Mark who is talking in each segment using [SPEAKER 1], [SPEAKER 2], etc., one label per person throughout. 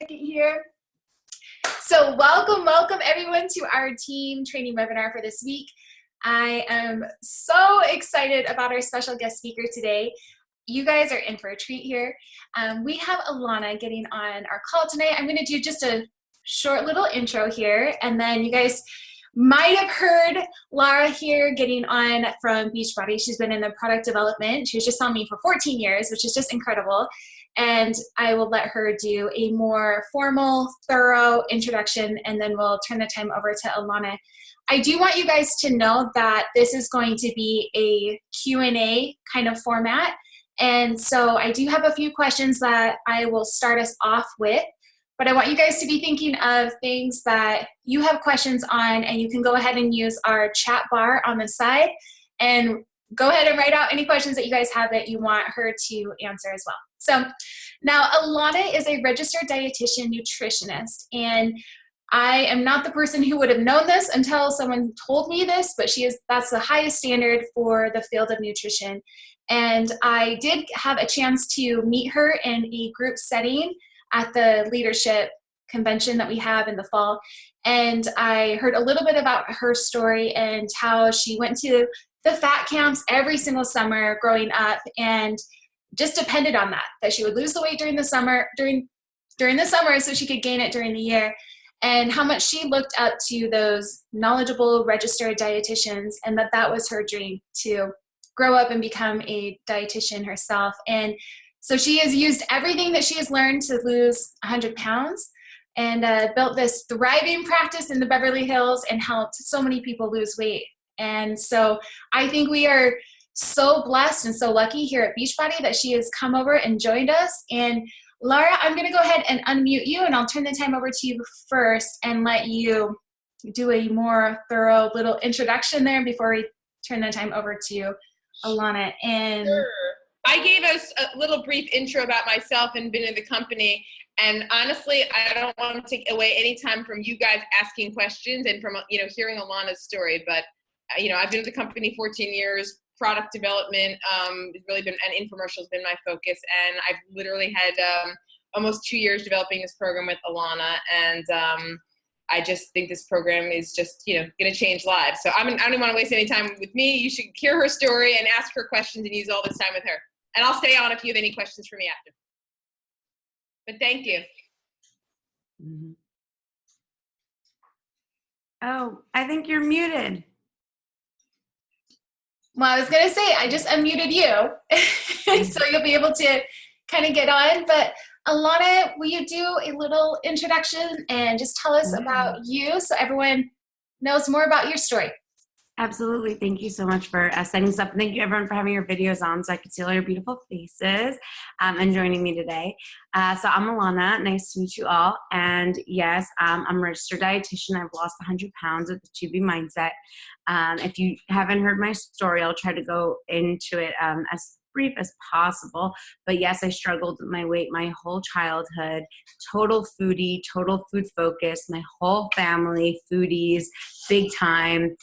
[SPEAKER 1] Here. So welcome everyone to our team training webinar for this week. I am so excited about our special guest speaker today. You guys are in for a treat here. We have Ilana getting on our call tonight. I'm going to do just a short little intro here, and then you guys might have heard Laura here getting on from Beachbody. She's been in the product development. She was just on me for 14 years, which is just incredible. And I will let her do a more formal, thorough introduction, and then we'll turn the time over to Ilana. I do want you guys to know that this is going to be a Q&A kind of format. And so I do have a few questions that I will start us off with, but I want you guys to be thinking of things that you have questions on, and you can go ahead and use our chat bar on the side and go ahead and write out any questions that you guys have that you want her to answer as well. So now Ilana is a registered dietitian nutritionist, and I am not the person who would have known this until someone told me this, but that's the highest standard for the field of nutrition. And I did have a chance to meet her in a group setting at the leadership convention that we have in the fall. And I heard a little bit about her story and how she went to the fat camps every single summer growing up and just depended on that she would lose the weight during the summer so she could gain it during the year, and how much she looked up to those knowledgeable registered dietitians, and that was her dream to grow up and become a dietitian herself. And so she has used everything that she has learned to lose 100 pounds and built this thriving practice in the Beverly Hills and helped so many people lose weight. And so I think we are so blessed and so lucky here at Beachbody that she has come over and joined us. And Laura, I'm going to go ahead and unmute you, and I'll turn the time over to you first and let you do a more thorough little introduction there before we turn the time over to Ilana. And
[SPEAKER 2] sure. I gave us a little brief intro about myself and been in the company. And honestly, I don't want to take away any time from you guys asking questions and from, hearing Ilana's story. But, I've been at the company 14 years. Product development has really been, and infomercial has been my focus. And I've literally had almost 2 years developing this program with Ilana. And I just think this program is just, going to change lives. So I don't even want to waste any time with me. You should hear her story and ask her questions and use all this time with her. And I'll stay on if you have any questions for me after. But thank you.
[SPEAKER 3] Mm-hmm. Oh, I think you're muted.
[SPEAKER 1] well, I was going to say, I just unmuted you, so you'll be able to kind of get on. But Ilana, will you do a little introduction and just tell us about you so everyone knows more about your story?
[SPEAKER 3] Absolutely. Thank you so much for setting this up. Thank you, everyone, for having your videos on so I could see all your beautiful faces and joining me today. So I'm Ilana. Nice to meet you all. And yes, I'm a registered dietitian. I've lost 100 pounds with the 2B mindset. If you haven't heard my story, I'll try to go into it as brief as possible. But yes, I struggled with my weight my whole childhood. Total foodie, total food focus. My whole family, foodies, big time.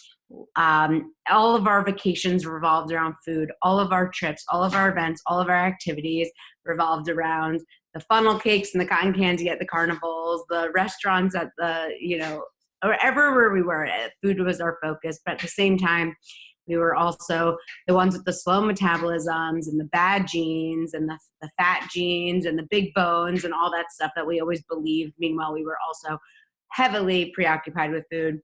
[SPEAKER 3] All of our vacations revolved around food. All of our trips, all of our events, all of our activities revolved around the funnel cakes and the cotton candy at the carnivals, the restaurants at the, or everywhere we were. Food was our focus. But at the same time, we were also the ones with the slow metabolisms and the bad genes and the fat genes and the big bones and all that stuff that we always believed. Meanwhile, we were also heavily preoccupied with food.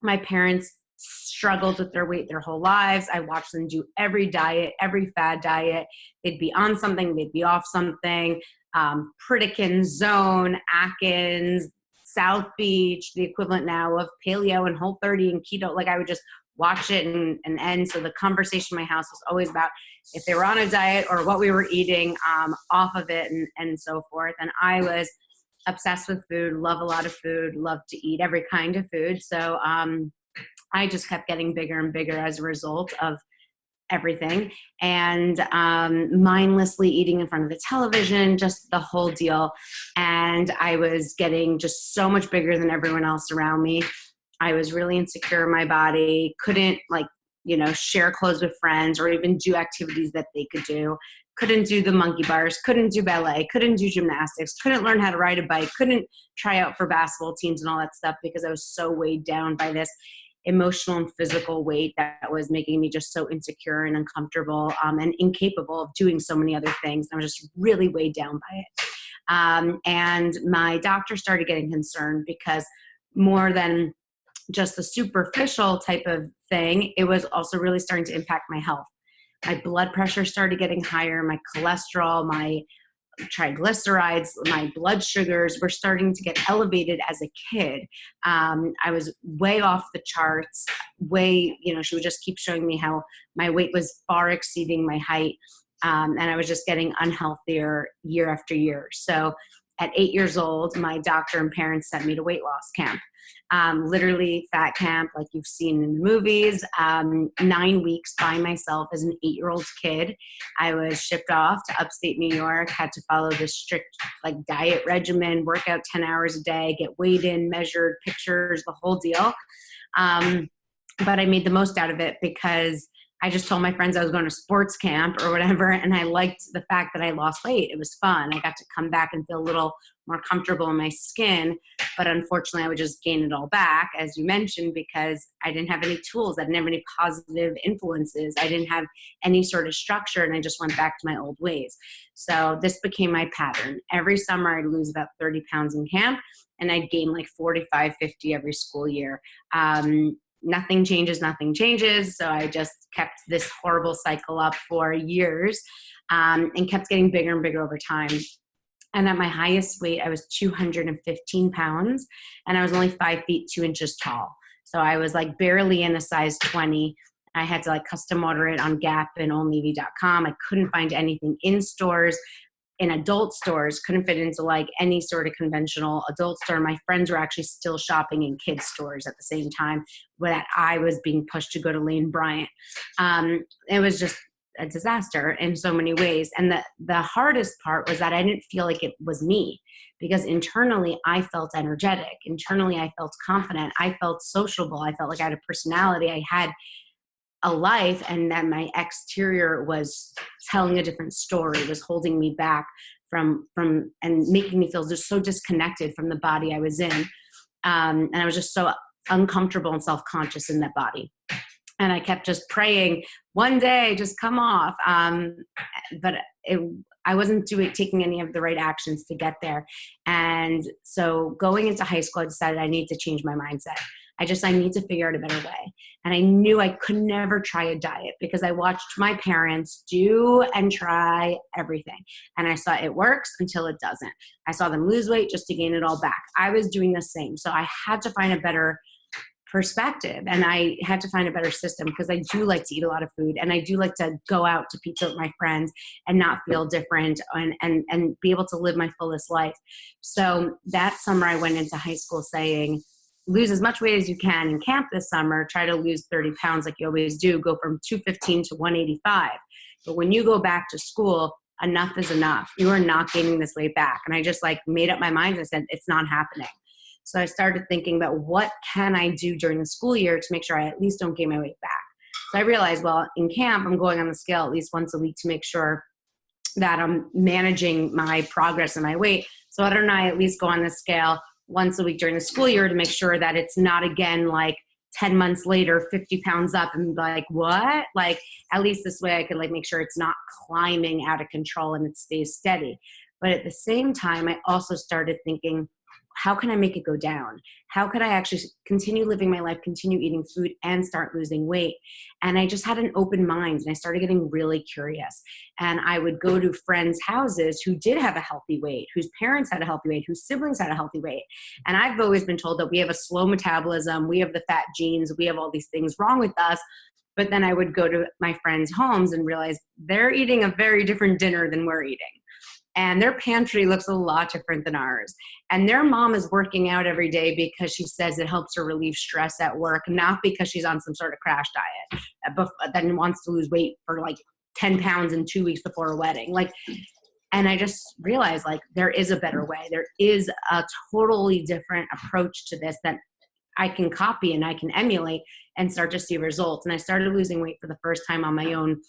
[SPEAKER 3] My parents struggled with their weight their whole lives. I watched them do every diet, every fad diet. They'd be on something, they'd be off something. Pritikin, Zone, Atkins, South Beach, the equivalent now of paleo and Whole30 and keto. Like I would just watch it and end. So the conversation in my house was always about if they were on a diet or what we were eating off of it and so forth. And I was obsessed with food, love a lot of food, love to eat every kind of food. So I just kept getting bigger and bigger as a result of everything, and mindlessly eating in front of the television, just the whole deal. And I was getting just so much bigger than everyone else around me. I was really insecure in my body, couldn't share clothes with friends or even do activities that they could do. couldn't do the monkey bars, couldn't do ballet, couldn't do gymnastics, couldn't learn how to ride a bike, couldn't try out for basketball teams and all that stuff because I was so weighed down by this emotional and physical weight that was making me just so insecure and uncomfortable, and incapable of doing so many other things. I was just really weighed down by it. And my doctor started getting concerned because more than just the superficial type of thing, it was also really starting to impact my health. My blood pressure started getting higher, my cholesterol, my triglycerides, my blood sugars were starting to get elevated as a kid. I was way off the charts, she would just keep showing me how my weight was far exceeding my height. And I was just getting unhealthier year after year. So at 8 years old, my doctor and parents sent me to weight loss camp. Literally fat camp like you've seen in the movies, 9 weeks by myself as an 8-year-old kid. I was shipped off to upstate New York, had to follow this strict diet regimen, work out 10 hours a day, get weighed in, measured, pictures, the whole deal. But I made the most out of it because I just told my friends I was going to sports camp or whatever, and I liked the fact that I lost weight. It was fun. I got to come back and feel a little more comfortable in my skin, but unfortunately I would just gain it all back, as you mentioned, because I didn't have any tools. I didn't have any positive influences. I didn't have any sort of structure, and I just went back to my old ways. So this became my pattern. Every summer I'd lose about 30 pounds in camp, and I'd gain 45, 50 every school year. Nothing changes. So I just kept this horrible cycle up for years, and kept getting bigger and bigger over time. And at my highest weight, I was 215 pounds, and I was only 5 feet 2 inches tall. So I was barely in a size 20. I had to custom order it on Gap and onlevy.com. I couldn't find anything in stores. In adult stores, couldn't fit into any sort of conventional adult store. My friends were actually still shopping in kids stores at the same time that I was being pushed to go to Lane Bryant. It was just a disaster in so many ways. And the hardest part was that I didn't feel like it was me, because internally I felt energetic. Internally I felt confident. I felt sociable. I felt like I had a personality. I had a life, and that my exterior was telling a different story, was holding me back from and making me feel just so disconnected from the body I was in. And I was just so uncomfortable and self-conscious in that body. And I kept just praying, one day, just come off. But I wasn't taking any of the right actions to get there. And so going into high school, I decided I need to change my mindset. I need to figure out a better way. And I knew I could never try a diet because I watched my parents do and try everything. And I saw it works until it doesn't. I saw them lose weight just to gain it all back. I was doing the same. So I had to find a better perspective, and I had to find a better system, because I do like to eat a lot of food, and I do like to go out to pizza with my friends and not feel different, and be able to live my fullest life. So that summer I went into high school saying, lose as much weight as you can in camp this summer. Try to lose 30 pounds like you always do. Go from 215 to 185. But when you go back to school, enough is enough. You are not gaining this weight back. And I just made up my mind and said, it's not happening. So I started thinking about what can I do during the school year to make sure I at least don't gain my weight back. So I realized, well, in camp, I'm going on the scale at least once a week to make sure that I'm managing my progress and my weight. So why don't I at least go on the scale once a week during the school year to make sure that it's not again 10 months later, 50 pounds up and be what? At least this way I could make sure it's not climbing out of control and it stays steady. But at the same time, I also started thinking, how can I make it go down? How could I actually continue living my life, continue eating food, and start losing weight? And I just had an open mind, and I started getting really curious. And I would go to friends' houses who did have a healthy weight, whose parents had a healthy weight, whose siblings had a healthy weight. And I've always been told that we have a slow metabolism, we have the fat genes, we have all these things wrong with us. But then I would go to my friends' homes and realize they're eating a very different dinner than we're eating. And their pantry looks a lot different than ours. And their mom is working out every day because she says it helps her relieve stress at work, not because she's on some sort of crash diet, then wants to lose weight for 10 pounds in 2 weeks before a wedding. And I just realized there is a better way. There is a totally different approach to this that I can copy and I can emulate and start to see results. And I started losing weight for the first time on my own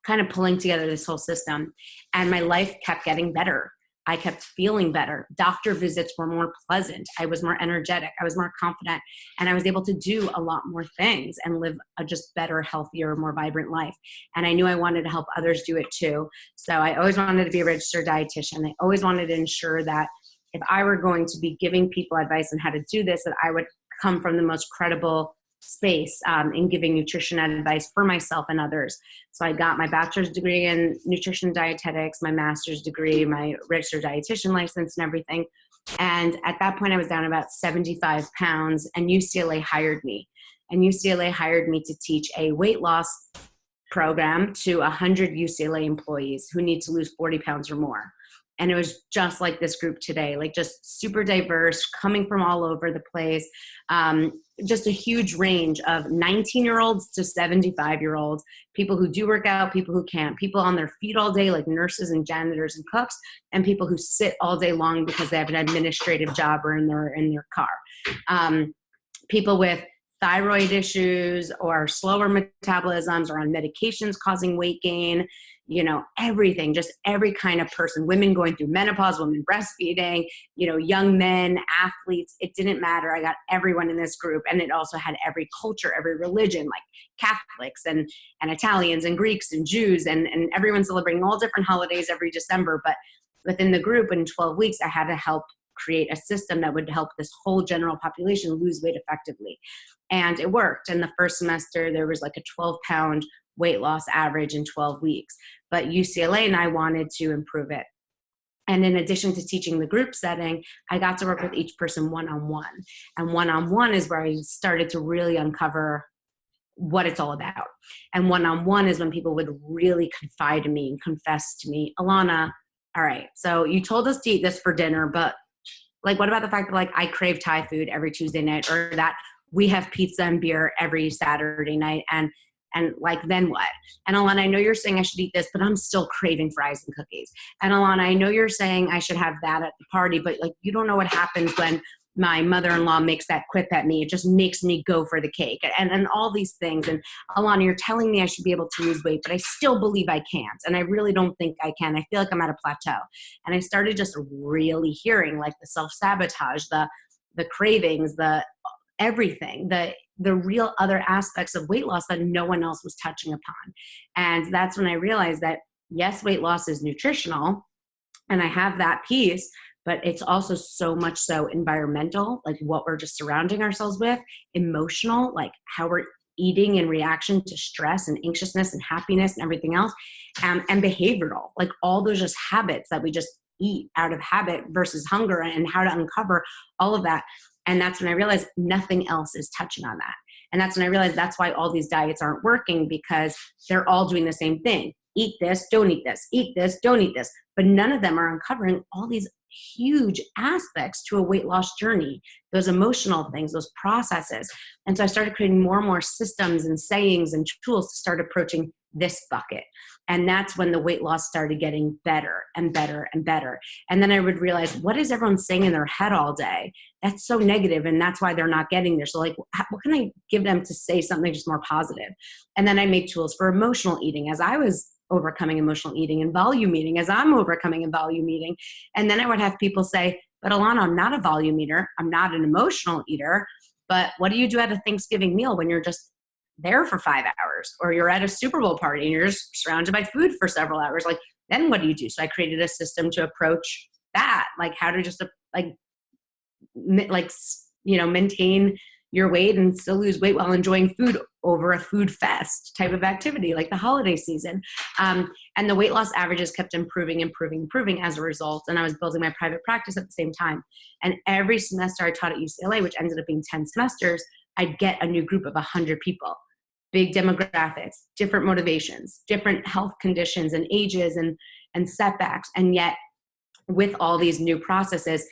[SPEAKER 3] kind of pulling together this whole system. And my life kept getting better. I kept feeling better. Doctor visits were more pleasant. I was more energetic. I was more confident. And I was able to do a lot more things and live a just better, healthier, more vibrant life. And I knew I wanted to help others do it too. So I always wanted to be a registered dietitian. I always wanted to ensure that if I were going to be giving people advice on how to do this, that I would come from the most credible space in giving nutrition advice for myself and others. So I got my bachelor's degree in nutrition dietetics, my master's degree, my registered dietitian license and everything. And at that point I was down about 75 pounds and UCLA hired me. And UCLA hired me to teach a weight loss program to 100 UCLA employees who need to lose 40 pounds or more. And it was just like this group today, like just super diverse, coming from all over the place. Just a huge range of 19-year-olds to 75-year-olds, people who do work out, people who can't, people on their feet all day, like nurses and janitors and cooks, and people who sit all day long because they have an administrative job or in their car. People with thyroid issues or slower metabolisms or on medications causing weight gain, everything, just every kind of person, women going through menopause, women breastfeeding, young men, athletes, it didn't matter. I got everyone in this group. And it also had every culture, every religion, like Catholics and Italians and Greeks and Jews and everyone celebrating all different holidays every December. But within the group in 12 weeks, I had to help create a system that would help this whole general population lose weight effectively. And it worked. In the first semester, there was like a 12-pound weight loss average in 12 weeks. But UCLA and I wanted to improve it. And in addition to teaching the group setting, I got to work with each person one-on-one. And one-on-one is where I started to really uncover what it's all about. And one-on-one is when people would really confide in me and confess to me, Ilana, all right, so you told us to eat this for dinner, but like, what about the fact that like I crave Thai food every Tuesday night, or that we have pizza and beer every Saturday night, and like, then what? And Ilana, I know you're saying I should eat this, but I'm still craving fries and cookies. And Ilana, I know you're saying I should have that at the party, but like, you don't know what happens when my mother-in-law makes that quip at me. It just makes me go for the cake and all these things. And Ilana, you're telling me I should be able to lose weight, but I still believe I can't. And I really don't think I can. I feel like I'm at a plateau. And I started just really hearing like the self-sabotage, the cravings, the everything, the real other aspects of weight loss that no one else was touching upon. And that's when I realized that yes, weight loss is nutritional and I have that piece, but it's also so much so environmental, like what we're just surrounding ourselves with, emotional, like how we're eating in reaction to stress and anxiousness and happiness and everything else, and behavioral, like all those just habits that we just eat out of habit versus hunger, and how to uncover all of that. And that's when I realized nothing else is touching on that. And that's when I realized that's why all these diets aren't working, because they're all doing the same thing. Eat this, don't eat this, eat this, don't eat this. But none of them are uncovering all these huge aspects to a weight loss journey, those emotional things, those processes. And so I started creating more and more systems and sayings and tools to start approaching this bucket. And that's when the weight loss started getting better and better and better. And then I would realize, what is everyone saying in their head all day? That's so negative, and that's why they're not getting there. So like, what can I give them to say something just more positive? And then I made tools for emotional eating as I was overcoming emotional eating, and volume eating as I'm overcoming a volume eating. And then I would have people say, but Ilana, I'm not a volume eater. I'm not an emotional eater. But what do you do at a Thanksgiving meal when you're just there for 5 hours, or you're at a Super Bowl party and you're just surrounded by food for several hours? Like, then what do you do? So I created a system to approach that, like how to just maintain your weight and still lose weight while enjoying food over a food fest type of activity, like the holiday season. And the weight loss averages kept improving as a result. And I was building my private practice at the same time. And every semester I taught at UCLA, which ended up being 10 semesters, I'd get a new group of 100 people, big demographics, different motivations, different health conditions and ages and setbacks. And yet with all these new processes,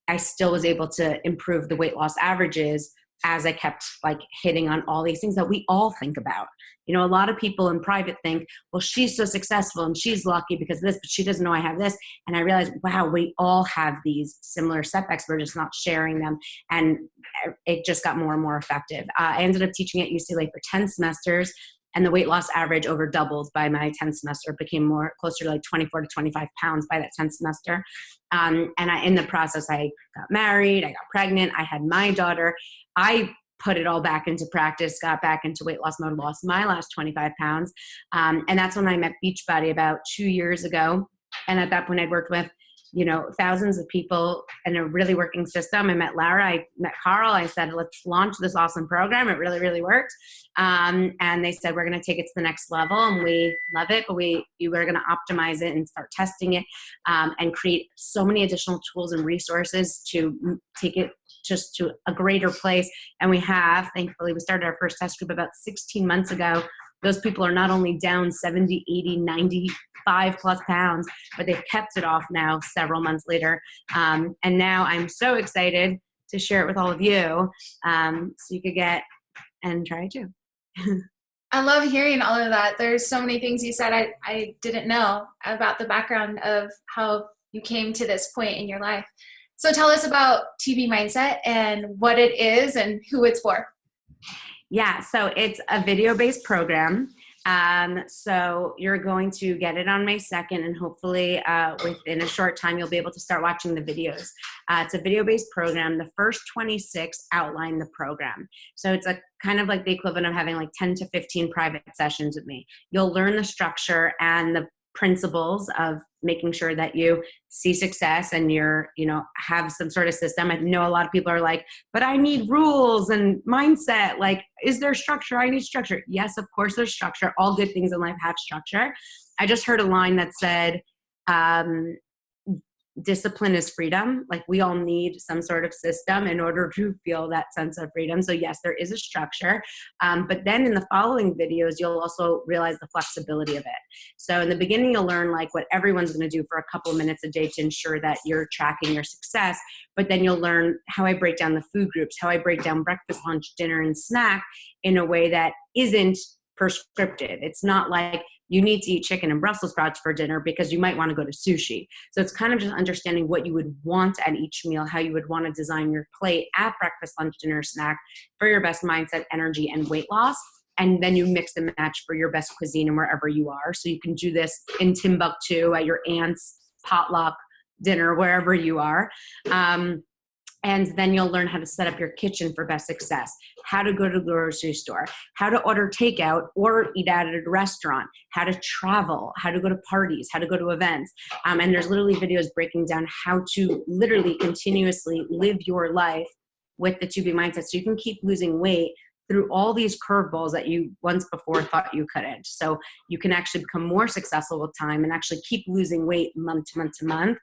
[SPEAKER 3] I still was able to improve the weight loss averages as I kept like hitting on all these things that we all think about. You know, a lot of people in private think, well, she's so successful and she's lucky because of this, but she doesn't know I have this. And I realized, wow, we all have these similar setbacks. We're just not sharing them. And it just got more and more effective. I ended up teaching at UCLA for 10 semesters. And the weight loss average over doubled by my 10th semester. It became more closer to like 24 to 25 pounds by that 10th semester. In the process, I got married, I got pregnant, I had my daughter. I put it all back into practice, got back into weight loss mode, lost my last 25 pounds. And that's when I met Beachbody about 2 years ago. And at that point I'd worked with, thousands of people in a really working system. I met Lara, I met Carl. I said, let's launch this awesome program. It really, really worked. And they said, we're going to take it to the next level, and we love it, but we're going to optimize it and start testing it, and create so many additional tools and resources to take it just to a greater place. And thankfully, we started our first test group about 16 months ago. Those people are not only down 70, 80, 95 plus pounds, but they've kept it off now several months later. And now I'm so excited to share it with all of you, so you could get and try it too.
[SPEAKER 1] I love hearing all of that. There's so many things you said I didn't know about the background of how you came to this point in your life. So tell us about TB Mindset and what it is and who it's for.
[SPEAKER 3] Yeah, so it's a video-based program. So you're going to get it on May 2nd, and hopefully within a short time, you'll be able to start watching the videos. It's a video-based program. The first 26 outline the program. So it's a kind of like the equivalent of having like 10 to 15 private sessions with me. You'll learn the structure and the principles of making sure that you see success and have some sort of system. I know a lot of people are like, but I need rules and mindset. Like, is there structure? I need structure. Yes, of course there's structure. All good things in life have structure. I just heard a line that said, discipline is freedom. Like, we all need some sort of system in order to feel that sense of freedom. So yes, there is a structure. But then in the following videos, you'll also realize the flexibility of it. So in the beginning, you'll learn like what everyone's going to do for a couple of minutes a day to ensure that you're tracking your success. But then you'll learn how I break down the food groups, how I break down breakfast, lunch, dinner, and snack in a way that isn't prescriptive. It's not like you need to eat chicken and Brussels sprouts for dinner because you might want to go to sushi. So it's kind of just understanding what you would want at each meal, how you would want to design your plate at breakfast, lunch, dinner, snack for your best mindset, energy, and weight loss. And then you mix and match for your best cuisine and wherever you are. So you can do this in Timbuktu at your aunt's potluck dinner, wherever you are. And then you'll learn how to set up your kitchen for best success, how to go to the grocery store, how to order takeout or eat out at a restaurant, how to travel, how to go to parties, how to go to events. And there's literally videos breaking down how to literally continuously live your life with the 2B mindset so you can keep losing weight through all these curveballs that you once before thought you couldn't. So you can actually become more successful with time and actually keep losing weight month to month to month,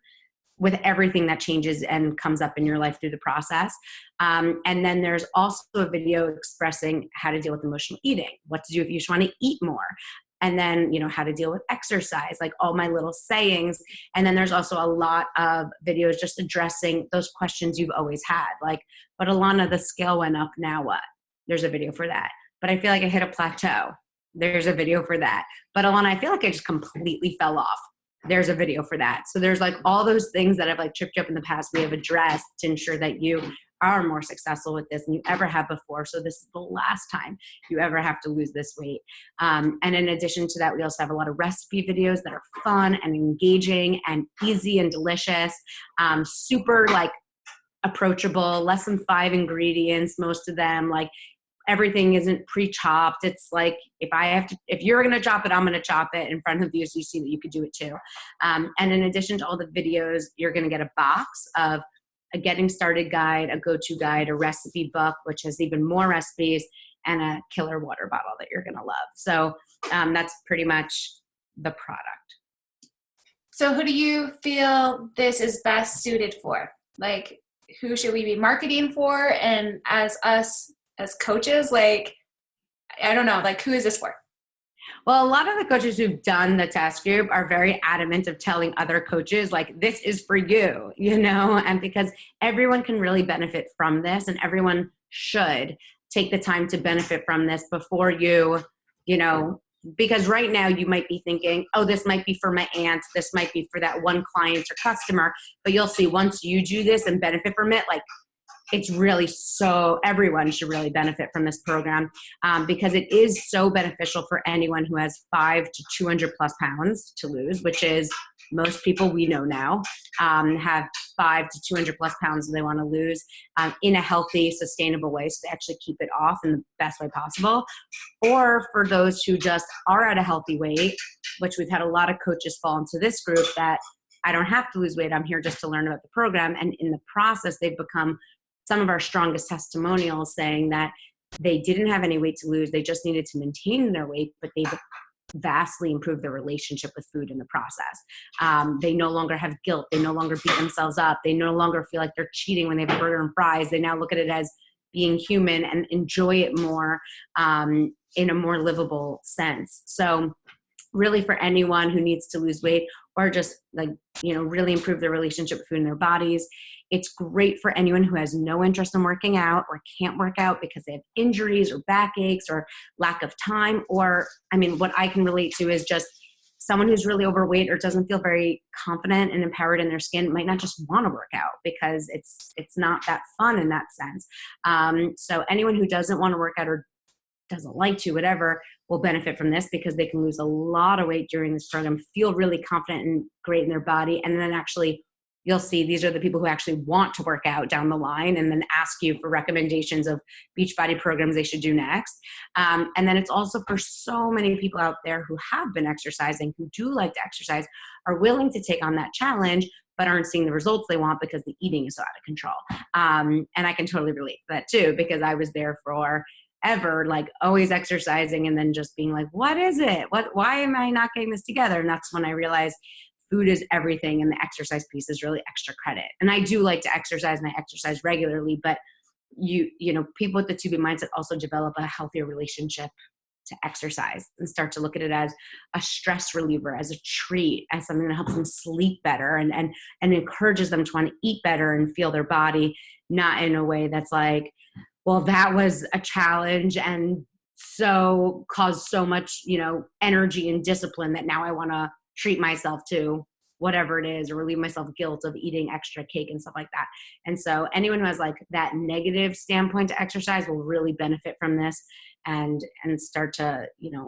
[SPEAKER 3] with everything that changes and comes up in your life through the process. And then there's also a video expressing how to deal with emotional eating, what to do if you just want to eat more, and then, how to deal with exercise, like all my little sayings. And then there's also a lot of videos just addressing those questions you've always had. Like, but Ilana, the scale went up, now what? There's a video for that. But I feel like I hit a plateau. There's a video for that. But Ilana, I feel like I just completely fell off. There's a video for that. So there's like all those things that have like tripped you up in the past we have addressed to ensure that you are more successful with this than you ever have before. So this is the last time you ever have to lose this weight. And in addition to that, we also have a lot of recipe videos that are fun and engaging and easy and delicious, super like approachable, less than 5 ingredients, most of them. Like, everything isn't pre-chopped. It's like, if you're going to chop it, I'm going to chop it in front of you so you see that you could do it too. And in addition to all the videos, you're going to get a box of a getting started guide, a go-to guide, a recipe book, which has even more recipes, and a killer water bottle that you're going to love. So that's pretty much the product.
[SPEAKER 1] So who do you feel this is best suited for? Like, who should we be marketing for? And as us, as coaches, like, I don't know, like, who is this for?
[SPEAKER 3] Well, a lot of the coaches who've done the test group are very adamant of telling other coaches, like, this is for you, and because everyone can really benefit from this, and everyone should take the time to benefit from this before because right now you might be thinking, oh, this might be for my aunt, this might be for that one client or customer, but you'll see once you do this and benefit from it, like, it's really so everyone should really benefit from this program because it is so beneficial for anyone who has 5 to 200 plus pounds to lose, which is most people we know now have 5 to 200 plus pounds they want to lose in a healthy, sustainable way, so they actually keep it off in the best way possible. Or for those who just are at a healthy weight, which we've had a lot of coaches fall into this group that I don't have to lose weight, I'm here just to learn about the program. And in the process, they've become some of our strongest testimonials, saying that they didn't have any weight to lose. They just needed to maintain their weight, but they've vastly improved their relationship with food in the process. They no longer have guilt. They no longer beat themselves up. They no longer feel like they're cheating when they have a burger and fries. They now look at it as being human and enjoy it more in a more livable sense. So really for anyone who needs to lose weight or just really improve their relationship with food in their bodies, it's great for anyone who has no interest in working out or can't work out because they have injuries or backaches or lack of time. Or, what I can relate to is just someone who's really overweight or doesn't feel very confident and empowered in their skin might not just want to work out because it's not that fun in that sense. So anyone who doesn't want to work out or doesn't like to, whatever, will benefit from this because they can lose a lot of weight during this program, feel really confident and great in their body, and then actually you'll see these are the people who actually want to work out down the line and then ask you for recommendations of Beachbody programs they should do next. And then it's also for so many people out there who have been exercising, who do like to exercise, are willing to take on that challenge, but aren't seeing the results they want because the eating is so out of control. And I can totally relate to that too, because I was there for ever, always exercising and then just being like, what is it? Why am I not getting this together? And that's when I realized food is everything and the exercise piece is really extra credit. And I do like to exercise and I exercise regularly, but people with the 2B mindset also develop a healthier relationship to exercise and start to look at it as a stress reliever, as a treat, as something that helps them sleep better and encourages them to want to eat better and feel their body, not in a way that's like, well, that was a challenge and so caused so much, energy and discipline that now I want to treat myself to whatever it is or relieve myself guilt of eating extra cake and stuff like that. And so anyone who has that negative standpoint to exercise will really benefit from this and start to,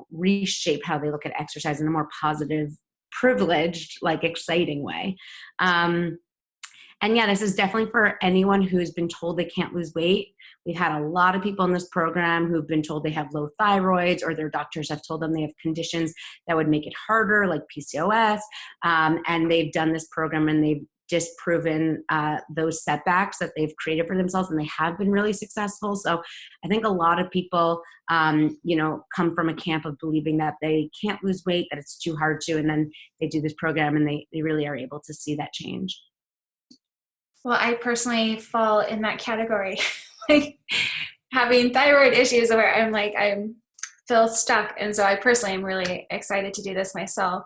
[SPEAKER 3] reshape how they look at exercise in a more positive, privileged, exciting way. And yeah, this is definitely for anyone who's been told they can't lose weight. We've had a lot of people in this program who've been told they have low thyroids or their doctors have told them they have conditions that would make it harder, like PCOS. And they've done this program and they've disproven those setbacks that they've created for themselves, and they have been really successful. So I think a lot of people, come from a camp of believing that they can't lose weight, that it's too hard to, and then they do this program and they really are able to see that change.
[SPEAKER 1] Well, I personally fall in that category, having thyroid issues where I feel stuck. And so I personally am really excited to do this myself.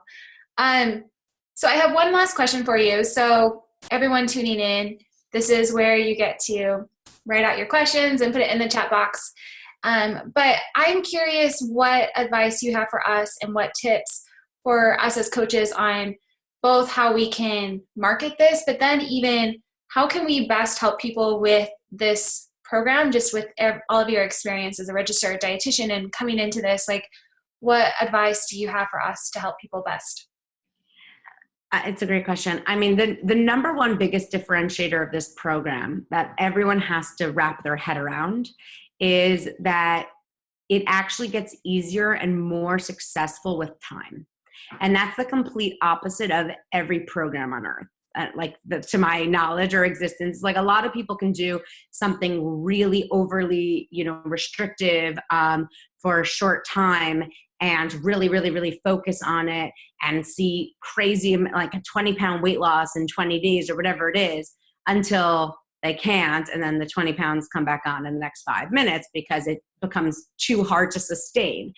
[SPEAKER 1] So I have one last question for you. So everyone tuning in, this is where you get to write out your questions and put it in the chat box. But I'm curious what advice you have for us and what tips for us as coaches on both how we can market this, but then even how can we best help people with this program, just with all of your experience as a registered dietitian and coming into this, what advice do you have for us to help people best?
[SPEAKER 3] It's a great question. The number one biggest differentiator of this program that everyone has to wrap their head around is that it actually gets easier and more successful with time. And that's the complete opposite of every program on earth. To my knowledge or existence, a lot of people can do something really overly, restrictive for a short time and really, really, really focus on it and see crazy, a 20-pound weight loss in 20 days or whatever it is until they can't. And then the 20 pounds come back on in the next 5 minutes because it becomes too hard to sustain.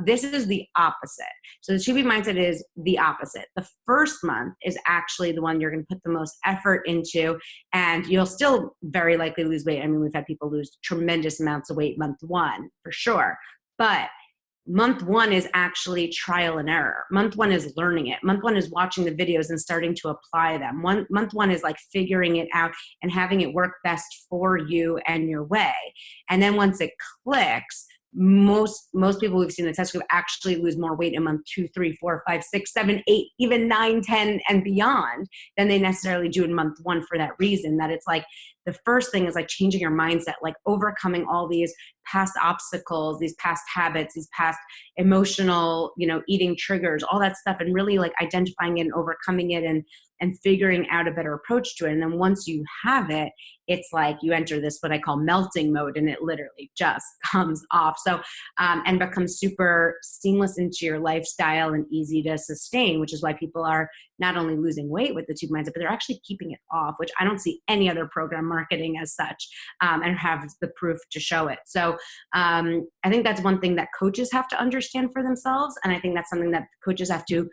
[SPEAKER 3] This is the opposite. So the 2B mindset is the opposite. The first month is actually the one you're going to put the most effort into, and you'll still very likely lose weight. We've had people lose tremendous amounts of weight month 1 for sure. But month one is actually trial and error. Month one is learning it. Month one is watching the videos and starting to apply them. Month one is like figuring it out and having it work best for you and your way. And then once it clicks, most people we've seen in the test group actually lose more weight in month 2, 3, 4, 5, 6, 7, 8, even 9, 10, and beyond than they necessarily do in month one, for that reason, that it's like the first thing is like changing your mindset, like overcoming all these past obstacles, these past habits, these past emotional, eating triggers, all that stuff, and really like identifying it and overcoming it and figuring out a better approach to it. And then once you have it, it's like you enter this, what I call melting mode, and it literally just comes off. So, and becomes super seamless into your lifestyle and easy to sustain, which is why people are not only losing weight with the tube mindset, but they're actually keeping it off, which I don't see any other program marketing as such, and have the proof to show it. So I think that's one thing that coaches have to understand for themselves. And I think that's something that coaches have to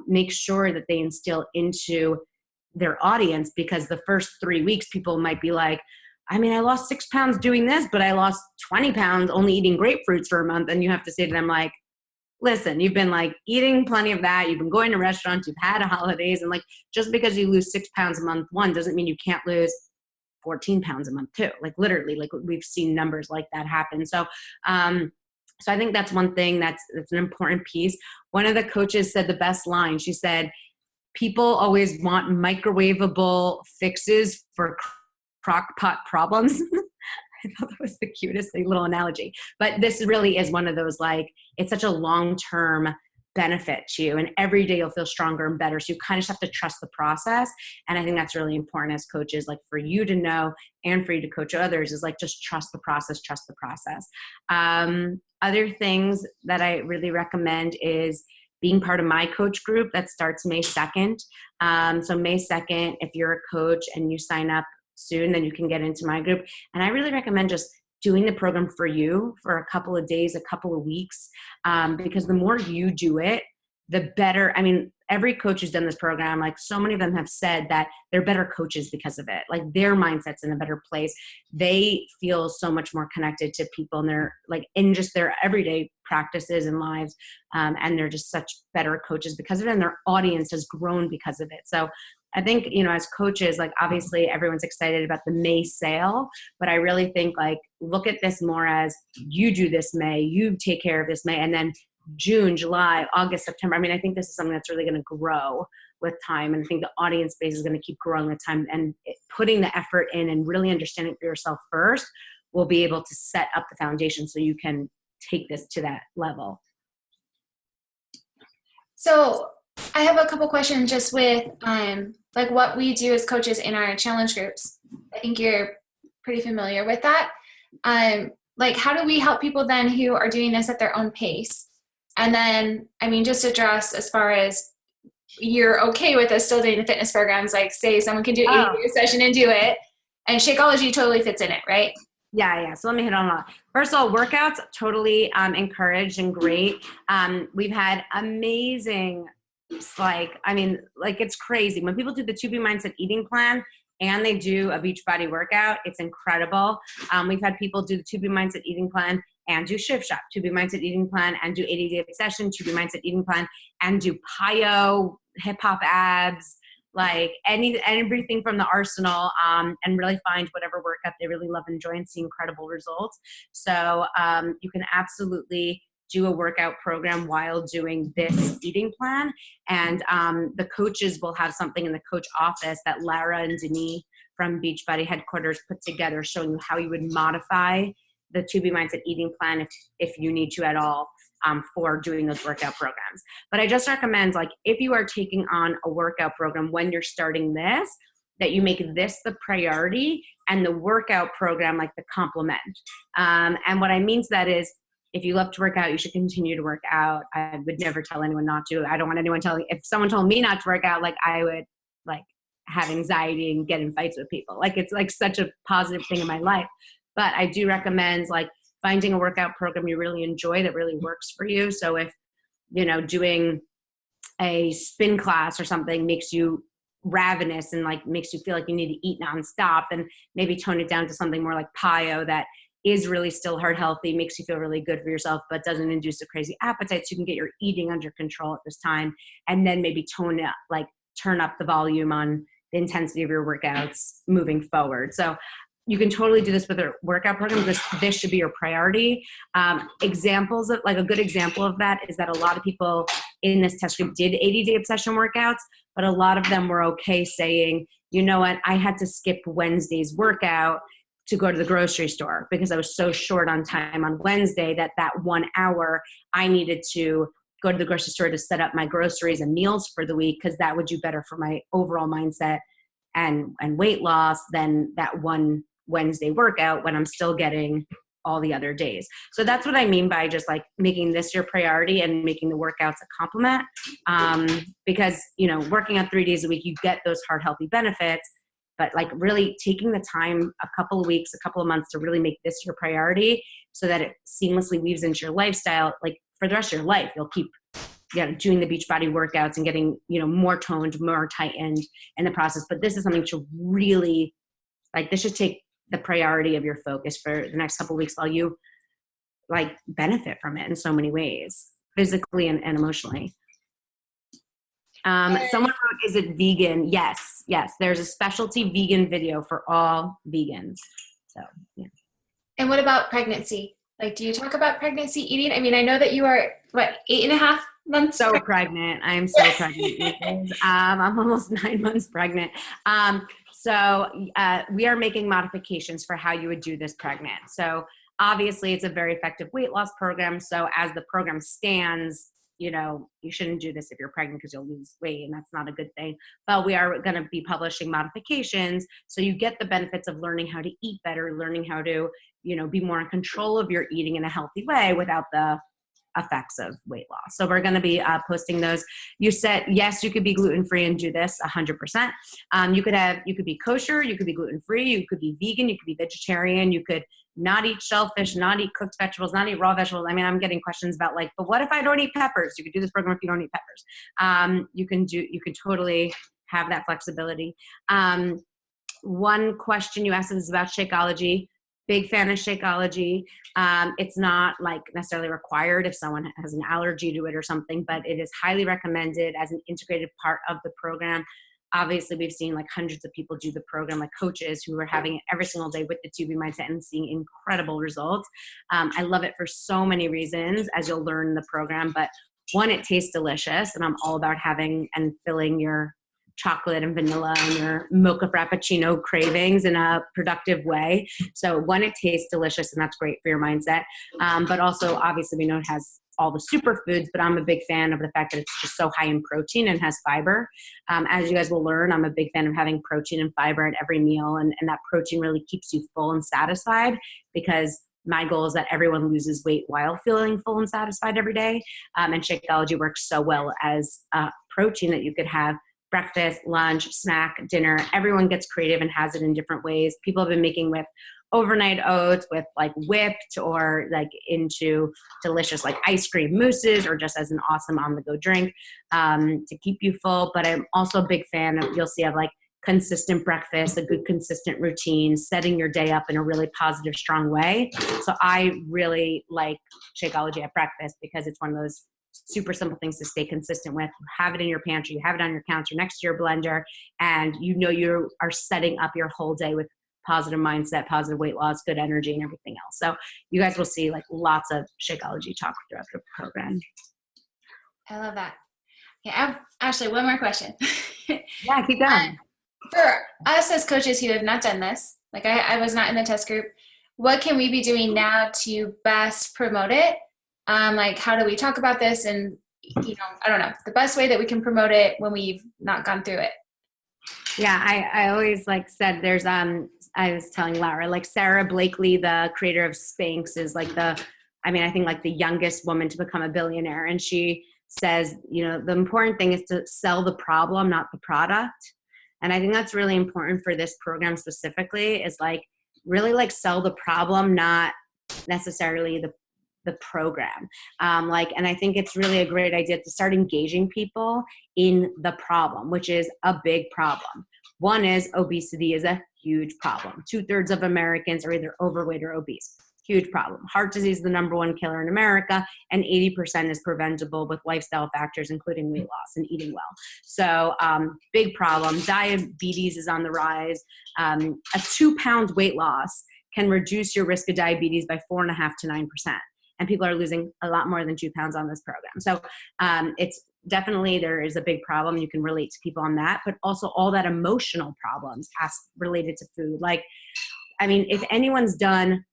[SPEAKER 3] make sure that they instill into their audience, because the first 3 weeks people might be like, I lost 6 pounds doing this, but I lost 20 pounds only eating grapefruits for a month. And you have to say to them, like, listen, you've been like eating plenty of that. You've been going to restaurants, you've had holidays. And like, just because you lose 6 pounds a month one doesn't mean you can't lose 14 pounds a month too. Like literally, like we've seen numbers like that happen. So, so I think that's one thing that's an important piece. One of the coaches said the best line. She said, people always want microwavable fixes for crock pot problems. I thought that was the cutest little analogy. But this really is one of those, like, it's such a long-term benefit to you, and every day you'll feel stronger and better. So you kind of just have to trust the process. And I think that's really important as coaches, like for you to know and for you to coach others, is like, just trust the process, trust the process. Other things that I really recommend is being part of my coach group that starts May 2nd. So May 2nd, if you're a coach and you sign up soon, then you can get into my group. And I really recommend just doing the program for you for a couple of days, a couple of weeks, because the more you do it, the better. Every coach who's done this program, like so many of them have said that they're better coaches because of it. Like their mindset's in a better place. They feel so much more connected to people, and they're like in just their everyday practices and lives. And they're just such better coaches because of it. And their audience has grown because of it. So I think, as coaches, like obviously everyone's excited about the May sale, but I really think like, look at this more as you do this May, you take care of this May, and then June, July, August, September. I think this is something that's really going to grow with time. And I think the audience base is going to keep growing with time, and putting the effort in and really understanding for yourself first will be able to set up the foundation so you can take this to that level.
[SPEAKER 1] So I have a couple questions just with like what we do as coaches in our challenge groups. I think you're pretty familiar with that. Like how do we help people then who are doing this at their own pace? And then, just address as far as you're okay with us still doing the fitness programs, like say someone can do an 80-day session and do it, and Shakeology totally fits in it, right?
[SPEAKER 3] Yeah. So let me hit on that. First of all, workouts, totally encouraged and great. We've had amazing, it's crazy. When people do the 2B Mindset eating plan and they do a Beachbody workout, it's incredible. We've had people do the 2B Mindset eating plan and do Shift Shop, 2B Mindset eating plan, and do 80-day session, 2B Mindset eating plan, and do PYO, hip hop abs, like everything from the arsenal, and really find whatever workout they really love and enjoy and see incredible results. So you can absolutely do a workout program while doing this eating plan. And the coaches will have something in the coach office that Lara and Denis from Beachbody headquarters put together, showing you how you would modify the 2B Mindset eating plan if you need to at all, for doing those workout programs. But I just recommend, like, if you are taking on a workout program when you're starting this, that you make this the priority and the workout program like the complement. And what I mean to that is, if you love to work out, you should continue to work out. I would never tell anyone not to. I don't want anyone telling. If someone told me not to work out, like I would like have anxiety and get in fights with people. Like it's like such a positive thing in my life. But I do recommend like finding a workout program you really enjoy that really works for you. So if, doing a spin class or something makes you ravenous and like makes you feel like you need to eat nonstop, and maybe tone it down to something more like PYO that is really still heart healthy, makes you feel really good for yourself, but doesn't induce a crazy appetite. So you can get your eating under control at this time, and then maybe turn up the volume on the intensity of your workouts moving forward. So you can totally do this with a workout program, because this should be your priority. Examples of, like, a good example of that is that a lot of people in this test group did 80-day obsession workouts, but a lot of them were okay saying, you know what, I had to skip Wednesday's workout to go to the grocery store because I was so short on time on Wednesday that 1 hour I needed to go to the grocery store to set up my groceries and meals for the week, because that would do better for my overall mindset and weight loss than that one Wednesday workout when I'm still getting all the other days. So that's what I mean by just like making this your priority and making the workouts a complement. Because, you know, working out 3 days a week, you get those heart healthy benefits, but like really taking the time, a couple of weeks, a couple of months to really make this your priority so that it seamlessly weaves into your lifestyle. Like for the rest of your life, you'll keep doing the Beachbody workouts and getting, you know, more toned, more tightened in the process. But this is something to really, like, this should take the priority of your focus for the next couple of weeks while you like benefit from it in so many ways, physically and emotionally. Someone wrote, is it vegan? Yes. There's a specialty vegan video for all vegans. So, yeah. And
[SPEAKER 1] what about pregnancy? Like, do you talk about pregnancy eating? I mean, I know that you are, 8.5 months?
[SPEAKER 3] So pregnant. I am so pregnant. I'm almost 9 months pregnant. So we are making modifications for how you would do this pregnant. So obviously it's a very effective weight loss program. So as the program stands, you know, you shouldn't do this if you're pregnant because you'll lose weight, and that's not a good thing. But we are going to be publishing modifications so you get the benefits of learning how to eat better, learning how to, you know, be more in control of your eating in a healthy way without the effects of weight loss. So we're going to be posting those. You said, yes, you could be gluten-free and do this 100%. You could be kosher, you could be gluten-free, you could be vegan, you could be vegetarian, you could not eat shellfish, not eat cooked vegetables, not eat raw vegetables. I mean, I'm getting questions about like, but what if I don't eat peppers? You could do this program if you don't eat peppers. You can totally have that flexibility. One question you asked is about Shakeology. Big fan of Shakeology. It's not like necessarily required if someone has an allergy to it or something, but it is highly recommended as an integrated part of the program. Obviously, we've seen like hundreds of people do the program, like coaches who are having it every single day with the 2B mindset and seeing incredible results. I love it for so many reasons, as you'll learn in the program. But one, it tastes delicious, and I'm all about having and filling your chocolate and vanilla and your mocha frappuccino cravings in a productive way. So one, it tastes delicious, and that's great for your mindset. But also, obviously, we know it has all the superfoods, but I'm a big fan of the fact that it's just so high in protein and has fiber. As you guys will learn, I'm a big fan of having protein and fiber at every meal, and that protein really keeps you full and satisfied, because my goal is that everyone loses weight while feeling full and satisfied every day. And Shakeology works so well as protein that you could have breakfast, lunch, snack, dinner. Everyone gets creative and has it in different ways. People have been making with overnight oats, with like whipped, or like into delicious like ice cream mousses, or just as an awesome on-the-go drink to keep you full. But I'm also a big fan of, you'll see, of like consistent breakfast, a good consistent routine, setting your day up in a really positive, strong way. So I really like Shakeology at breakfast because it's one of those super simple things to stay consistent with. You have it in your pantry, you have it on your counter next to your blender, and you know you are setting up your whole day with positive mindset, positive weight loss, good energy, and everything else. So you guys will see like lots of Shakeology talk throughout the program.
[SPEAKER 1] I love that. Okay, I have actually one more question.
[SPEAKER 3] Yeah, keep going.
[SPEAKER 1] For us as coaches who have not done this, like I was not in the test group, what can we be doing now to best promote it? Like, how do we talk about this? And, you know, I don't know, the best way that we can promote it when we've not gone through it.
[SPEAKER 3] Yeah, I always like said there's, I was telling Laura, like Sarah Blakely, the creator of Spanx, is like I think like the youngest woman to become a billionaire. And she says, you know, the important thing is to sell the problem, not the product. And I think that's really important for this program specifically, is like really like sell the problem, not necessarily the program. And I think it's really a great idea to start engaging people in the problem, which is a big problem. One is obesity is a huge problem. 2/3 of Americans are either overweight or obese. Huge problem. Heart disease is the #1 killer in America, and 80% is preventable with lifestyle factors, including weight loss and eating well. So big problem. Diabetes is on the rise. A 2-pound weight loss can reduce your risk of diabetes by 4.5 to 9%. And people are losing a lot more than 2 pounds on this program. So it's definitely, there is a big problem. You can relate to people on that, but also all that emotional problems related to food. Like, I mean, if anyone's done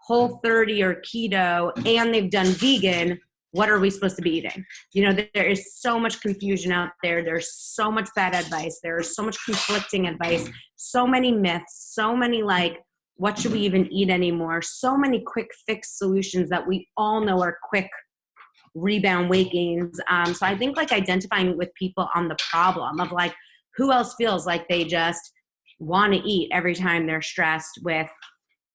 [SPEAKER 3] Whole30 or keto and they've done vegan, what are we supposed to be eating? You know, there is so much confusion out there. There's so much bad advice. There's so much conflicting advice, so many myths, so many like, what should we even eat anymore? So many quick fix solutions that we all know are quick rebound weight gains. So I think like identifying with people on the problem of like, who else feels like they just want to eat every time they're stressed with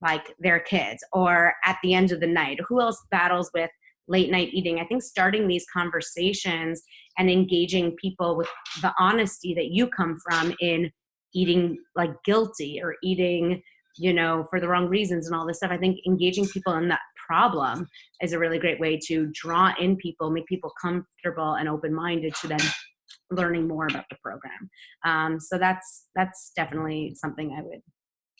[SPEAKER 3] like their kids or at the end of the night? Who else battles with late night eating? I think starting these conversations and engaging people with the honesty that you come from in eating like guilty or eating, you know, for the wrong reasons and all this stuff. I think engaging people in that problem is a really great way to draw in people, make people comfortable and open-minded to then learning more about the program. So that's definitely something I would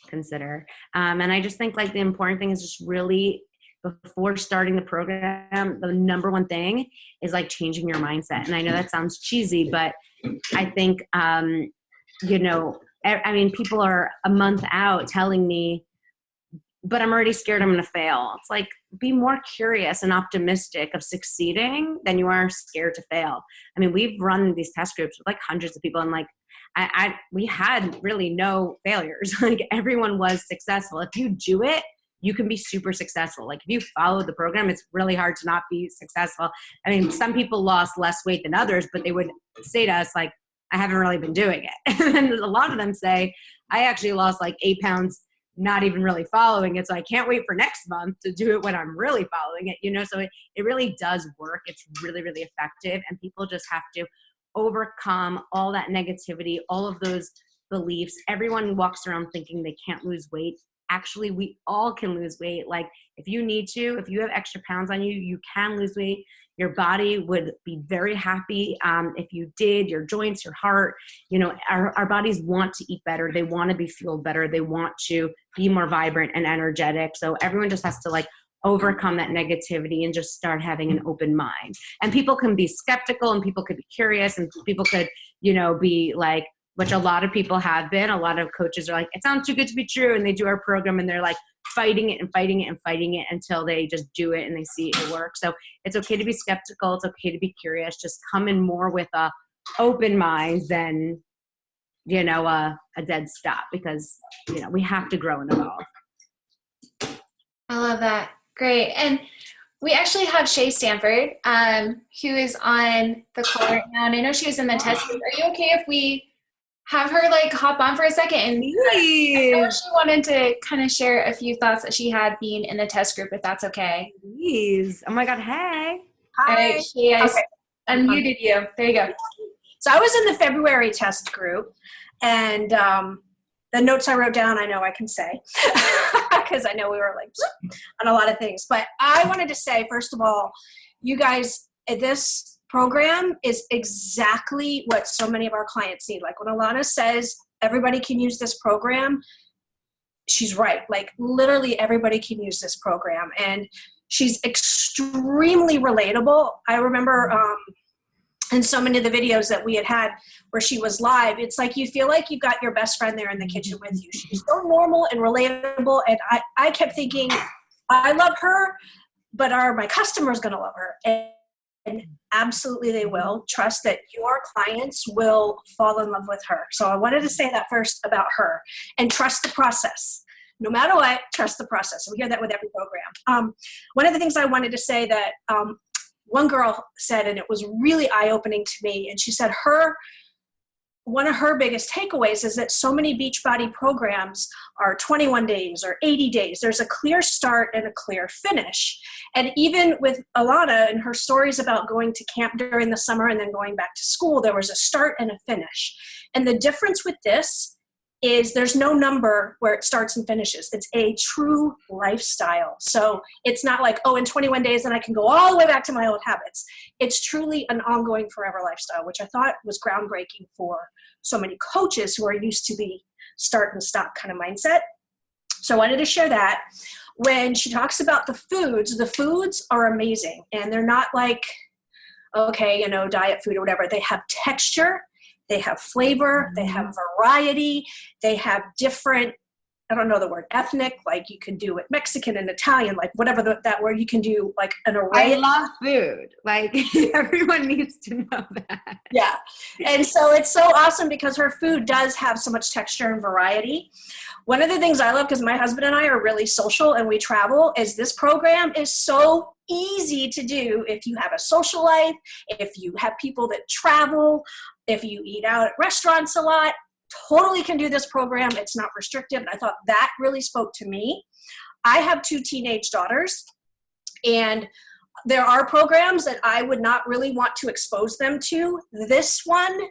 [SPEAKER 3] consider. And I just think like the important thing is just really before starting the program, the #1 thing is like changing your mindset. And I know that sounds cheesy, but I think, you know, I mean, people are a month out telling me, but I'm already scared I'm going to fail. It's like, be more curious and optimistic of succeeding than you are scared to fail. I mean, we've run these test groups with like hundreds of people, and like, we had really no failures. Like everyone was successful. If you do it, you can be super successful. Like if you follow the program, it's really hard to not be successful. I mean, some people lost less weight than others, but they would say to us like, I haven't really been doing it. And a lot of them say, I actually lost like 8 pounds, not even really following it. So I can't wait for next month to do it when I'm really following it, you know? So it really does work. It's really, really effective. And people just have to overcome all that negativity, all of those beliefs. Everyone walks around thinking they can't lose weight. Actually, we all can lose weight. Like if you need to, if you have extra pounds on you, you can lose weight. Your body would be very happy if you did. Your joints, your heart, you know, our bodies want to eat better. They want to be fueled better. They want to be more vibrant and energetic. So everyone just has to like overcome that negativity and just start having an open mind. And people can be skeptical and people could be curious and people could, you know, be like, which a lot of people have been. A lot of coaches are like, it sounds too good to be true. And they do our program and they're like fighting it and fighting it and fighting it until they just do it and they see it work. So it's okay to be skeptical. It's okay to be curious. Just come in more with a open mind than, you know, a dead stop, because, you know, we have to grow and evolve.
[SPEAKER 1] I love that. Great. And we actually have Shay Stanford, who is on the call right now. And I know she was in the test group. Are you okay if we have her like hop on for a second? And I know she wanted to kind of share a few thoughts that she had being in the test group, if that's okay.
[SPEAKER 3] Please. Oh my God. Hey.
[SPEAKER 1] Hi. All right, Shay, I unmuted you. There you go.
[SPEAKER 4] So I was in the February test group, and the notes I wrote down, I know I can say, because I know we were like on a lot of things. But I wanted to say, first of all, you guys, this program is exactly what so many of our clients need. Like when Ilana says everybody can use this program, she's right. Like literally everybody can use this program. And she's extremely relatable. I remember in so many of the videos that we had where she was live, it's like you feel like you got your best friend there in the kitchen with you. She's so normal and relatable. And I kept thinking, I love her, but are my customers going to love her? And absolutely they will. Trust that your clients will fall in love with her. So I wanted to say that first about her, and trust the process. No matter what, trust the process. We hear that with every program. One of the things I wanted to say that one girl said, and it was really eye-opening to me, and she said one of her biggest takeaways is that so many Beachbody programs are 21 days or 80 days. There's a clear start and a clear finish. And even with Ilana and her stories about going to camp during the summer and then going back to school, there was a start and a finish. And the difference with this is there's no number where it starts and finishes. It's a true lifestyle. So it's not like, oh, in 21 days, then I can go all the way back to my old habits. It's truly an ongoing forever lifestyle, which I thought was groundbreaking for so many coaches who are used to the start and stop kind of mindset. So I wanted to share that. When she talks about the foods are amazing. And they're not like, okay, diet food or whatever. They have texture, they have flavor, they have variety, they have different, I don't know the word, ethnic, like you can do it Mexican and Italian, like whatever that word, you can do like an array.
[SPEAKER 3] I love food. Like everyone needs to know that.
[SPEAKER 4] Yeah. And so it's so awesome because her food does have so much texture and variety. One of the things I love, because my husband and I are really social and we travel, is this program is so easy to do if you have a social life, if you have people that travel, if you eat out at restaurants a lot. Totally can do this program. It's not restrictive. And I thought that really spoke to me. I have 2 teenage daughters, and there are programs that I would not really want to expose them to. This one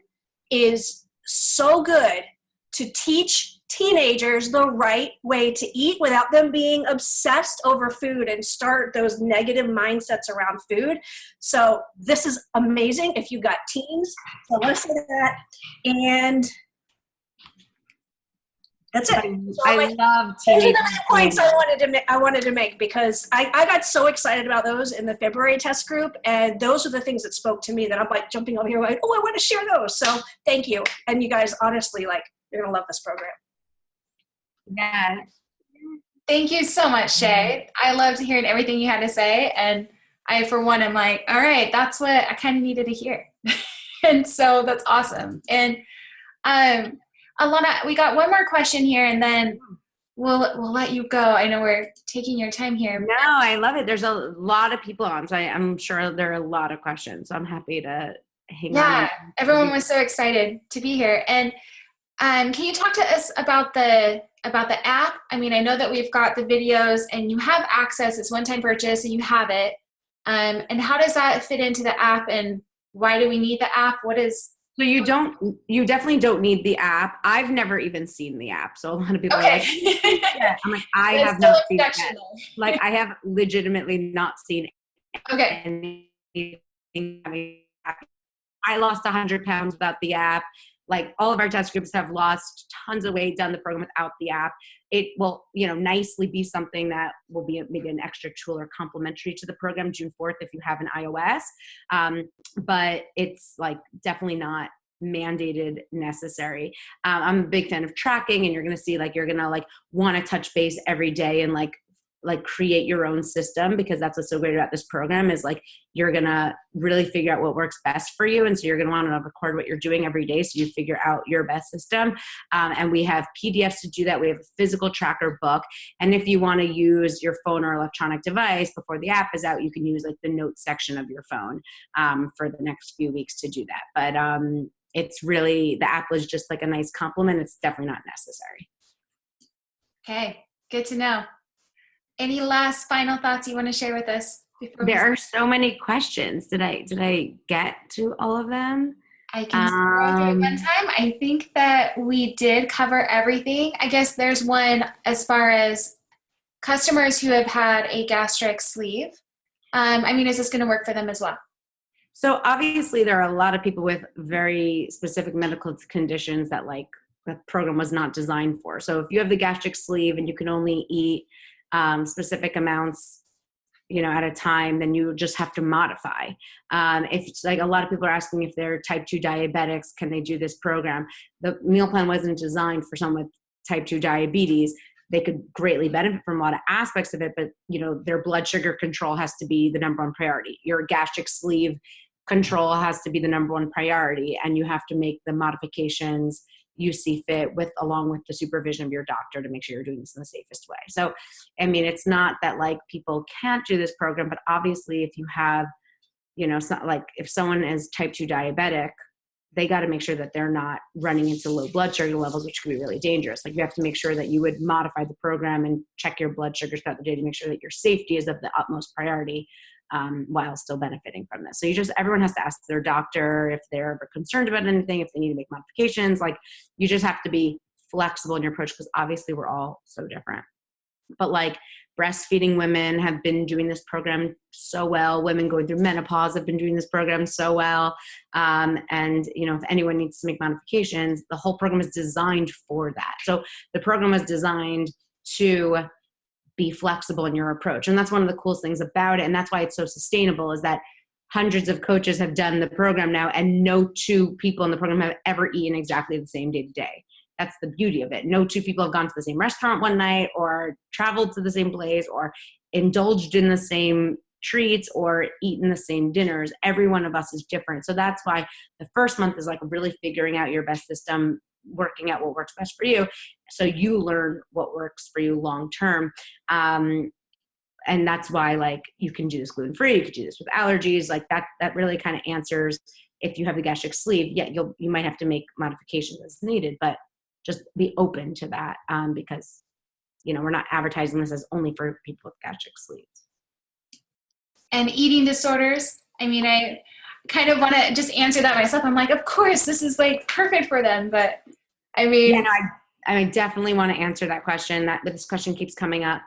[SPEAKER 4] is so good to teach teenagers the right way to eat without them being obsessed over food and start those negative mindsets around food. So this is amazing if you've got teens. So let's say that. And that's it.
[SPEAKER 3] I love
[SPEAKER 4] those are the points I wanted to make because I got so excited about those in the February test group, and those are the things that spoke to me that I'm like jumping over here like, oh, I want to share those. So thank you. And you guys, honestly, like, you're gonna love this program.
[SPEAKER 3] Yeah.
[SPEAKER 1] Thank you so much, Shay. I loved hearing everything you had to say, and I, for one, am like, all right, that's what I kind of needed to hear. And so that's awesome. And Ilana, we got one more question here, and then we'll let you go. I know we're taking your time here.
[SPEAKER 3] No, I love it. There's a lot of people on, so I'm sure there are a lot of questions. So I'm happy to hang on.
[SPEAKER 1] Yeah, everyone was so excited to be here. And can you talk to us about the app? I mean, I know that we've got the videos, and you have access. It's one-time purchase, and you have it. And how does that fit into the app? And why do we need the app?
[SPEAKER 3] So you definitely don't need the app. I've never even seen the app. So a lot of people are like, yeah. I'm like, I have not seen it. Like, I have legitimately not seen anything. I lost 100 pounds without the app. Like, all of our test groups have lost tons of weight, done the program without the app. It will, nicely be something that will be maybe an extra tool or complementary to the program June 4th if you have an iOS. But it's like definitely not mandated necessary. I'm a big fan of tracking, and you're going to see like, you're going to like want to touch base every day and like create your own system, because that's what's so great about this program is like, you're going to really figure out what works best for you. And so you're going to want to record what you're doing every day, so you figure out your best system. And we have PDFs to do that. We have a physical tracker book. And if you want to use your phone or electronic device before the app is out, you can use like the notes section of your phone for the next few weeks to do that. But it's really, the app was just like a nice compliment. It's definitely not necessary.
[SPEAKER 1] Okay, good to know. Any last final thoughts you want to share with us?
[SPEAKER 3] There are so many questions. Did I get to all of them?
[SPEAKER 1] I can scroll through one time. I think that we did cover everything. I guess there's one as far as customers who have had a gastric sleeve. I mean, is this going to work for them as well?
[SPEAKER 3] So obviously there are a lot of people with very specific medical conditions that like the program was not designed for. So if you have the gastric sleeve and you can only eat specific amounts, at a time, then you just have to modify. If it's like a lot of people are asking if they're type 2 diabetics, can they do this program? The meal plan wasn't designed for someone with type 2 diabetes. They could greatly benefit from a lot of aspects of it, but their blood sugar control has to be the number one priority. Your gastric sleeve control has to be the number one priority, and you have to make the modifications you see fit along with the supervision of your doctor to make sure you're doing this in the safest way. So, I mean, it's not that like people can't do this program, but obviously if you have, it's not like if someone is type 2 diabetic, they got to make sure that they're not running into low blood sugar levels, which can be really dangerous. Like, you have to make sure that you would modify the program and check your blood sugars throughout the day to make sure that your safety is of the utmost priority, while still benefiting from this. So everyone has to ask their doctor if they're ever concerned about anything, if they need to make modifications. Like, you just have to be flexible in your approach, because obviously we're all so different. But like breastfeeding women have been doing this program so well. Women going through menopause have been doing this program so well. And, you know, if anyone needs to make modifications, the whole program is designed for that. So the program was designed to be flexible in your approach. And that's one of the coolest things about it. And that's why it's so sustainable, is that hundreds of coaches have done the program now, and no two people in the program have ever eaten exactly the same day to day. That's the beauty of it. No two people have gone to the same restaurant one night, or traveled to the same place, or indulged in the same treats, or eaten the same dinners. Every one of us is different. So that's why the first month is like really figuring out your best system, working out what works best for you, so you learn what works for you long term. And that's why, like, you can do this gluten-free, you could do this with allergies, like that really kind of answers if you have the gastric sleeve. Yeah, you might have to make modifications as needed, but just be open to that, because, you know, we're not advertising this as only for people with gastric sleeves.
[SPEAKER 1] And eating disorders, I mean, I kind of want to just answer that myself. I'm like, of course, this is like perfect for them. But I mean,
[SPEAKER 3] yeah, no, I definitely want to answer that question. This question keeps coming up.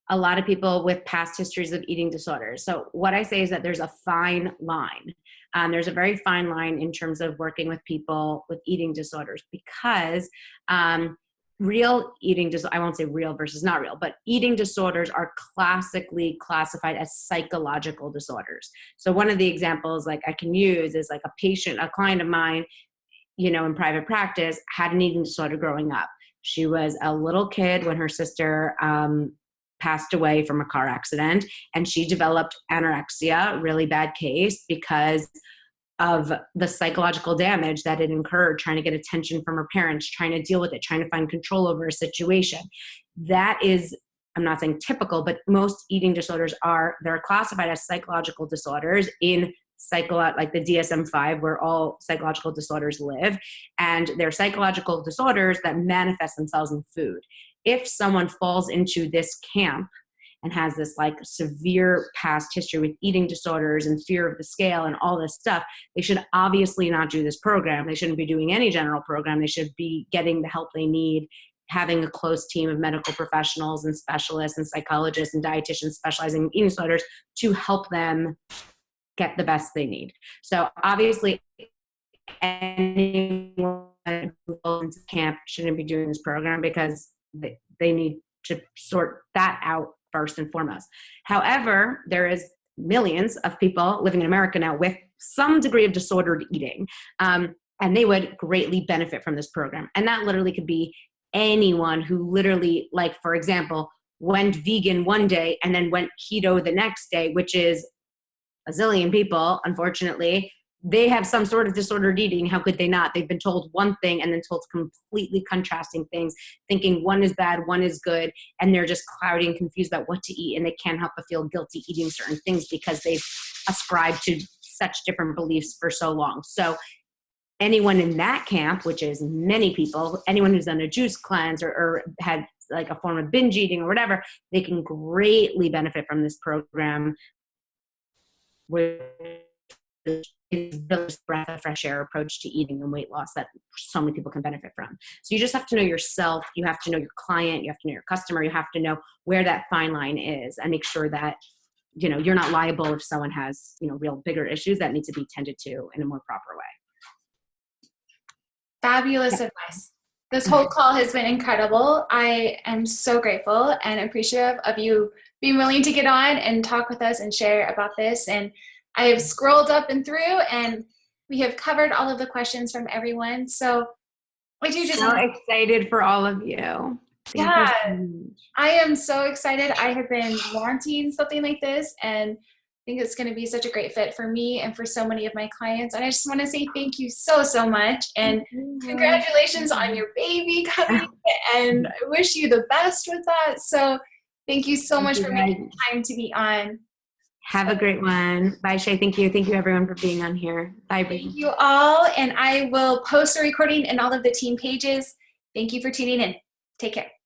[SPEAKER 3] A lot of people with past histories of eating disorders. So what I say is that there's a fine line. There's a very fine line in terms of working with people with eating disorders, because real eating disorders, I won't say real versus not real, but eating disorders are classically classified as psychological disorders. So one of the examples like I can use is like a client of mine, you know, in private practice, had an eating disorder growing up. She was a little kid when her sister passed away from a car accident, and she developed anorexia, really bad case, because of the psychological damage that it incurred, trying to get attention from her parents, trying to deal with it, trying to find control over a situation. That is, I'm not saying typical, but most eating disorders they're classified as psychological disorders in like the DSM-5, where all psychological disorders live, and they're psychological disorders that manifest themselves in food. If someone falls into this camp and has this like severe past history with eating disorders and fear of the scale and all this stuff, they should obviously not do this program. They shouldn't be doing any general program. They should be getting the help they need, having a close team of medical professionals and specialists and psychologists and dietitians specializing in eating disorders to help them get the best they need. So obviously anyone who falls into camp shouldn't be doing this program, because they need to sort that out first and foremost. However, there is millions of people living in America now with some degree of disordered eating, and they would greatly benefit from this program. And that literally could be anyone who literally, like, for example, went vegan one day and then went keto the next day, which is a zillion people, unfortunately. They have some sort of disordered eating. How could they not? They've been told one thing and then told completely contrasting things, thinking one is bad, one is good, and they're just cloudy and confused about what to eat, and they can't help but feel guilty eating certain things because they've ascribed to such different beliefs for so long. So anyone in that camp, which is many people, anyone who's done a juice cleanse or had like a form of binge eating or whatever, they can greatly benefit from this program, which is the breath of fresh air approach to eating and weight loss that so many people can benefit from. So you just have to know yourself, you have to know your client, you have to know your customer, you have to know where that fine line is, and make sure that, you know, you're not liable if someone has, you know, real bigger issues that need to be tended to in a more proper way.
[SPEAKER 1] Fabulous advice. This whole call has been incredible. I am so grateful and appreciative of you being willing to get on and talk with us and share about this. And I have scrolled up and through, and we have covered all of the questions from everyone. So I do just—
[SPEAKER 3] so excited for all of you.
[SPEAKER 1] Yeah, I am so excited. I have been wanting something like this, and I think it's going to be such a great fit for me and for so many of my clients. And I just want to say thank you so, so much. And congratulations on your baby coming. And I wish you the best with that. So thank you so much for making time to be on.
[SPEAKER 3] Have a great one. Bye, Shay. Thank you. Thank you, everyone, for being on here. Bye, Bree.
[SPEAKER 1] Thank you all. And I will post a recording in all of the team pages. Thank you for tuning in. Take care.